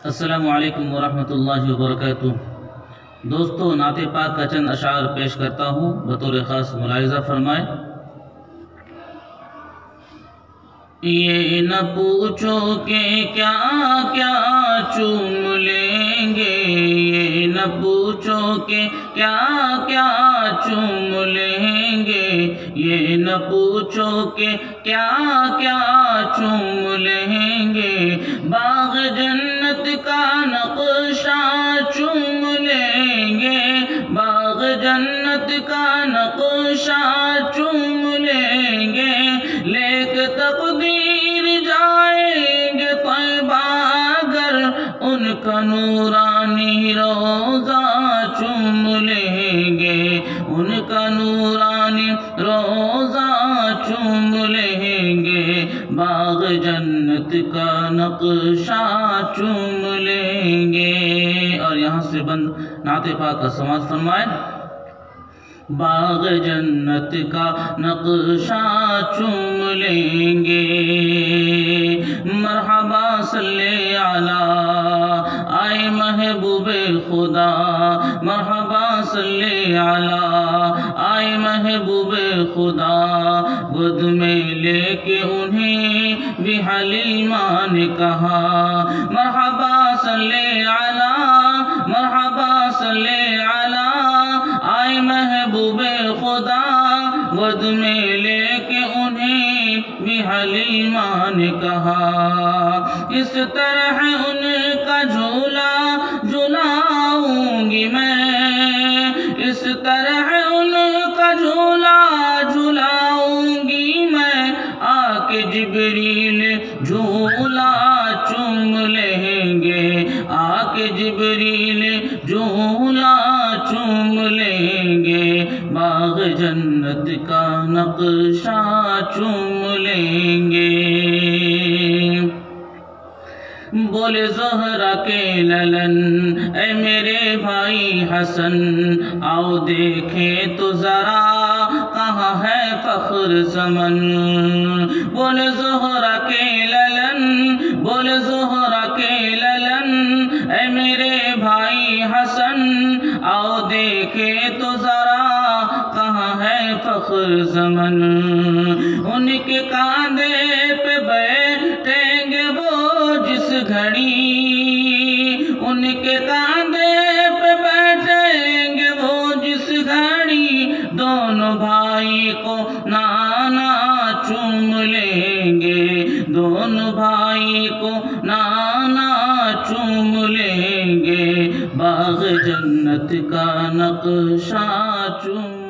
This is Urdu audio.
السلام علیکم ورحمۃ اللہ وبرکاتہ۔ دوستو، نعت پاک کا چند اشعار پیش کرتا ہوں، بطور خاص ملاحظہ فرمائیں۔ یہ نہ پوچھو کہ کیا کیا چوم لیں گے، یہ نہ پوچھو کہ کیا کیا چوم لیں گے، یہ نہ پوچھو کہ کیا کیا چوم لیں گے، باغ جنت کا نقشہ چوم لیں گے، باغ جنت کا نقشہ چوم لیں گے، لے کے تقدیر جائیں گے طیبہ اگر ان کا نورانی روضہ چوم لیں گے، ان کا نورانی روضہ چوم لیں گے، باغ جنت کا نقشہ چوم لیں گے۔ اور یہاں سے بند نعت پاک کا سماعت فرمائیں۔ باغ جنت کا نقشہ چوم لیں گے، مرحبا صلی علی آئے محبوب خدا، مرحبا صلی علی آئے محبوب خدا، گود میں لے کے انہیں بھی حلیمہ نے کہا، مرحبا صلی علی مرحبا صلی علی آئے محبوب خدا، گود میں لے کے انہیں بھی حلیمہ نے کہا، اس طرح ان کا جھولا جھلاؤں گی میں، اس طرح ان کا جھولا جھلاؤں گی میں، آ کے جبریل جھولا چوم لیں گے، آ کے جبریل جھولا چوم لیں گے، باغ جنت کا نقشہ چوم لیں گے۔ بولے زہرا کے للن اے میرے بھائی حسن، آؤ دیکھیں تو ذرا کہاں ہے فخر زمن، بولے زہرا کے للن بولے زہرا کے للن اے میرے بھائی حسن، آؤ دیکھیں تو ذرا کہاں ہے فخر زمن، ان کے کاندھے پہ بیٹھیں گے وہ جس گھڑی، ان کے کاندھے پہ بیٹھیں گے وہ جس گھڑی، دونوں بھائی کو نانا چوم لیں گے، دونوں بھائی کو نانا چوم لیں گے، باغ جنت کا نقشہ چوم